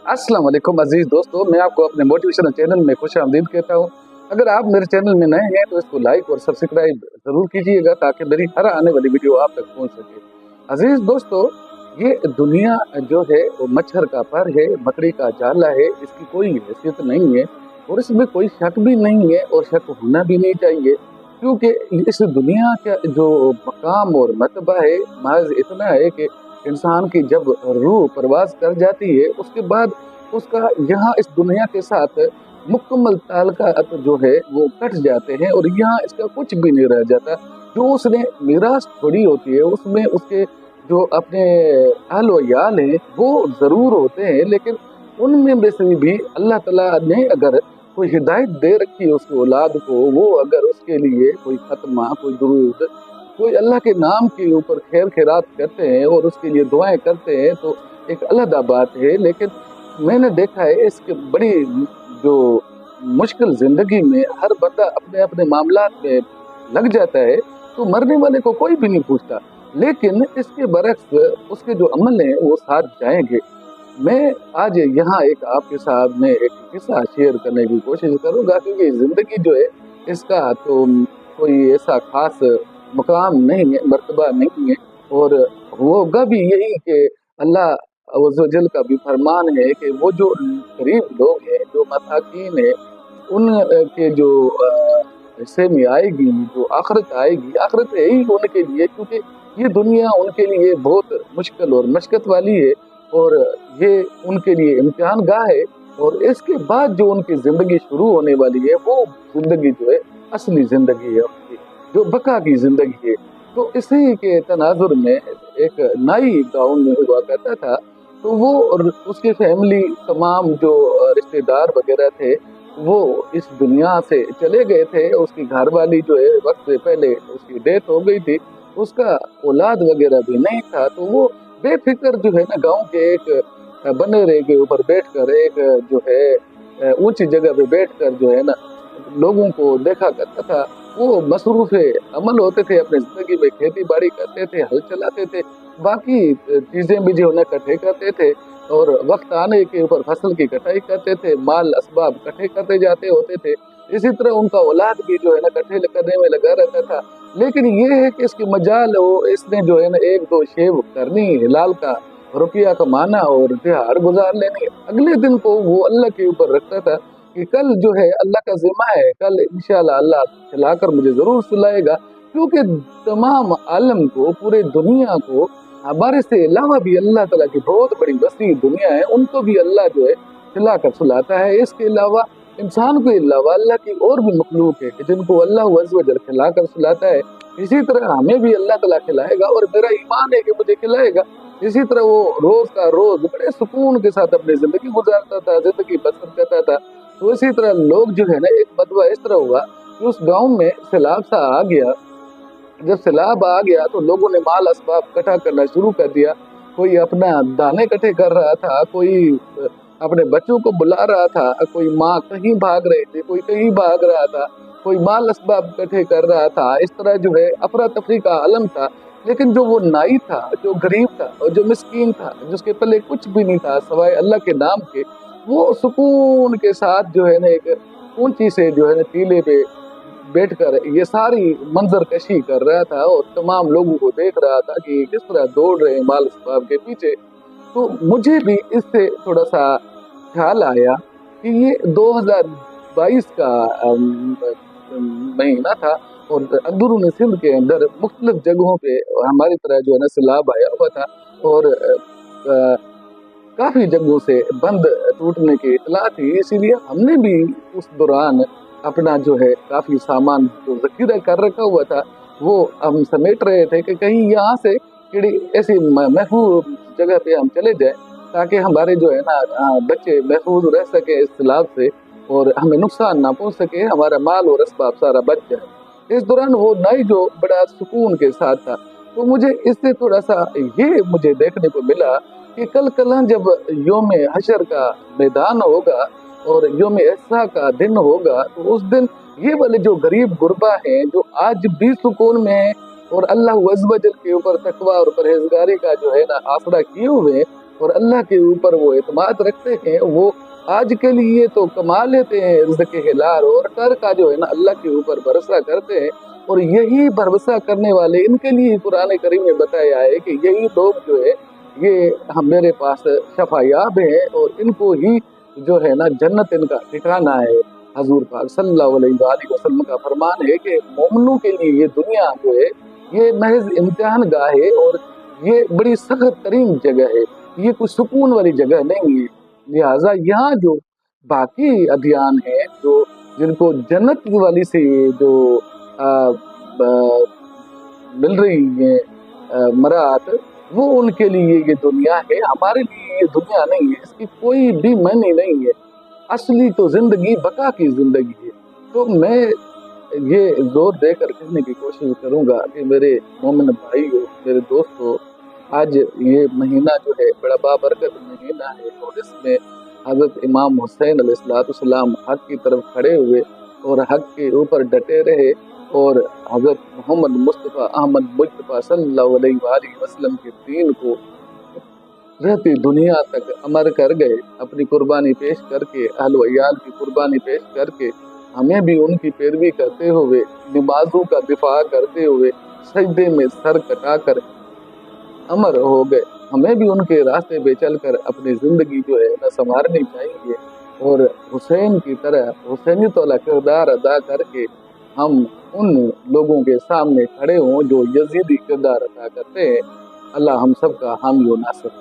अस्सलाम वालेकुम अजीज दोस्तों, मैं आपको अपने मोटिवेशनल चैनल में खुश आमदीद कहता हूँ। अगर आप मेरे चैनल में नए हैं तो इसको लाइक और सब्सक्राइब जरूर कीजिएगा ताकि मेरी हर आने वाली वीडियो आप तक पहुँच सके। अजीज दोस्तों, ये दुनिया जो है वो मच्छर का पर है, मकड़ी का जाला है, इसकी कोई हैसियत नहीं है और इसमें कोई शक भी नहीं है और शक होना भी नहीं चाहिए, क्योंकि इस दुनिया का जो मकाम और मर्तबा है महज इतना है कि इंसान की जब रूह परवाज कर जाती है उसके बाद उसका यहाँ इस दुनिया के साथ मुकम्मल ताल्लुकात जो है वो कट जाते हैं और यहाँ इसका कुछ भी नहीं रह जाता। जो उसने मीरास छोड़ी होती है उसमें उसके जो अपने अहल व याल हैं वो ज़रूर होते हैं, लेकिन उनमें में से भी अल्लाह ताला ने अगर कोई हिदायत दे रखी है उसकी औलाद को, वो अगर उसके लिए कोई खत्मा, कोई दुरूद, कोई अल्लाह के नाम के ऊपर खैर खैरात करते हैं और उसके लिए दुआएं करते हैं तो एक अलग बात है। लेकिन मैंने देखा है इसके बड़ी जो मुश्किल जिंदगी में हर बंदा अपने अपने मामलात में लग जाता है तो मरने वाले को कोई भी नहीं पूछता, लेकिन इसके बरक्स उसके जो अमल हैं वो साथ जाएंगे। मैं आज यहाँ एक आपके साथ में एक किस्सा शेयर करने की कोशिश करूंगा, क्योंकि जिंदगी जो है इसका तो कोई ऐसा खास मुकाम नहीं है, मर्तबा नहीं है, और होगा भी यही कि अल्लाह अज़्ज़वजल का भी फरमान है कि वो जो गरीब लोग हैं, जो मसाकीन है, उन के जो हिस्से में आएगी, जो आखिरत आएगी, आखिरत है ही उनके लिए, क्योंकि ये दुनिया उनके लिए बहुत मुश्किल और मशक्कत वाली है और ये उनके लिए इम्तिहान गाह है। और इसके बाद जो उनकी ज़िंदगी शुरू होने वाली है वो ज़िंदगी जो है असली ज़िंदगी है उनकी, जो बका की ज़िंदगी है। तो इसी के तनाजुर में एक नाई गाँव में हुआ करता था, तो वो और उसकी फैमिली, तमाम जो रिश्तेदार वगैरह थे वो इस दुनिया से चले गए थे। उसकी घरवाली जो है वक्त से पहले उसकी डेथ हो गई थी, उसका औलाद वगैरह भी नहीं था, तो वो बेफिक्र जो है ना गांव के एक बनेरे के ऊपर बैठकर, एक जो है ऊंची जगह पे बैठकर जो है ना लोगों को देखा करता था। वो मसरूफ अमल होते थे, अपनी जिंदगी में खेती बाड़ी करते थे, हल चलाते थे, बाकी चीजें भी जो है ना इकट्ठे करते थे और वक्त आने के ऊपर फसल की कटाई करते थे, माल असबाब इकट्ठे करते जाते होते थे। इसी तरह उनका औलाद भी जो है ना इकट्ठे करने में लगा रहता था। लेकिन ये है कि इसकी मजाल हो, इसने जो है ना एक दो शेव करनी, हिलाल का रुपया कमाना और त्योहार गुजार लेने, अगले दिन को वो अल्लाह के ऊपर रखता था कि कल जो है अल्लाह का जिम्मा है, कल इंशाल्लाह अल्लाह खिलाकर मुझे जरूर सुलाएगा, क्योंकि तमाम आलम को, पूरे दुनिया को, हमारे से अलावा भी अल्लाह ताला की बहुत बड़ी वसी दुनिया है, उनको भी अल्लाह जो है खिलाकर सुलाता है। इसके अलावा इंसान के अलावा अल्लाह की और भी मखलूक है कि जिनको अल्लाह वज़्ज़वजल खिलाकर सुलाता है। इसी तरह हमें भी अल्लाह ताला खिलाएगा और मेरा ईमान है कि मुझे खिलाएगा। इसी तरह वो रोज का रोज बड़े सुकून के साथ अपनी जिंदगी गुजारता था, जिंदगी बसर करता था। तो इसी तरह लोग जो है ना, एक मरतबा इस तरह हुआ कि उस गांव में सैलाब सा आ गया। जब सैलाब आ गया तो लोगों ने माल असबाब इकट्ठा करना शुरू कर दिया। कोई अपना दाने इकट्ठे कर रहा था, कोई अपने बच्चों को बुला रहा था, कोई माँ कहीं भाग रही थी, कोई कहीं भाग रहा था, कोई माल असबाब इकट्ठे कर रहा था। इस तरह जो है अफरा तफरी का आलम था। लेकिन जो वो नाई था, जो गरीब था और जो मिस्कीन था, जिसके पल्ले कुछ भी नहीं था सवाए अल्लाह के नाम के, वो सुकून के साथ जो है ना एक ऊंची से जो है ना टीले पे बैठकर ये सारी मंजर कशी कर रहा था और तमाम लोगों को देख रहा था कि किस तरह दौड़ रहे हैं माल असबाब के पीछे। तो मुझे भी इससे थोड़ा सा ख्याल आया कि ये 2022 का महीना था और अंदरून सिंध के अंदर मुख्तलिफ जगहों पे हमारी तरह जो है ना सैलाब आया हुआ था और काफी जगहों से बंद टूटने की इतला थी। इसीलिए हमने भी उस दौरान अपना जो है काफी सामान जो जखीरा कर रखा हुआ था वो हम समेट रहे थे कि कहीं यहाँ से ऐसी महफूज जगह पे हम चले जाए ताकि हमारे जो है ना बच्चे महफूज रह सके इस सैलाब से और हमें नुकसान ना पहुंच सके, हमारा माल और असबाब सारा बच जाए। इस दौरान वो नाई जो बड़ा सुकून के साथ था, तो मुझे इससे थोड़ा सा ये मुझे देखने को मिला कि कल जब योम हशर का मैदान होगा और योम एहसा का दिन होगा, तो उस दिन ये वाले जो गरीब गुरबा हैं जो आज भी सुकून में और अल्लाह अज़्ज़ वजल के ऊपर तकवा और परहेजगारी का जो है ना आसरा किए हुए हैं, और अल्लाह के ऊपर वो एतमाद रखते हैं, वो आज के लिए तो कमा लेते हैं रिज़्क़ हिलाल, और कल का जो है ना अल्लाह के ऊपर भरोसा करते हैं। और यही भरोसा करने वाले, इनके लिए कुरान करीम में बताया है कि यही लोग जो है ये हम मेरे पास शफायाब हैं, और इनको ही जो है ना जन्नत इनका ठिकाना है। हजूर पाक सल्लल्लाहु अलैहि वसल्लम का फरमान है कि मोमिनों के लिए ये दुनिया जो है ये महज इम्तिहान गाह है, और ये बड़ी सख्त तरीन जगह है, ये कुछ सुकून वाली जगह नहीं है। लिहाजा यहाँ जो बाकी अध्ययन है, जो जिनको जन्नत वाली से जो मिल रही है मरात, वो उनके लिए ये दुनिया है, हमारे लिए ये दुनिया नहीं है, इसकी कोई भी मायने नहीं है। असली तो जिंदगी बका की जिंदगी है। तो मैं ये जोर देकर कहने की कोशिश करूंगा कि मेरे मोमिन भाइयों, मेरे दोस्तों, आज ये महीना जो है बड़ा बाबरकत महीना है, और इसमें हजरत इमाम हुसैन अलैहिस्सलाम हक की तरफ खड़े हुए और हक के ऊपर डटे रहे, और हजरत मोहम्मद मुस्तफ़ा अहमद मुस्तफ़ा सल्लल्लाहु अलैहि वसल्लम के दीन को रहती दुनिया तक अमर कर गए, अपनी कुर्बानी पेश करके, अहल व इयाल की कुर्बानी पेश करके। हमें भी उनकी पैरवी करते हुए, नमाजों का दिफा करते हुए, सजदे में सर कटाकर अमर हो गए। हमें भी उनके रास्ते पे चलकर अपनी जिंदगी जो है न संवारनी चाहिए, और हुसैन की तरह हुसैनियत वाला किरदार अदा करके हम उन लोगों के सामने खड़े हों जो यजीदी किरदार अदा करते हैं। अल्लाह हम सब का हामी व नासिर।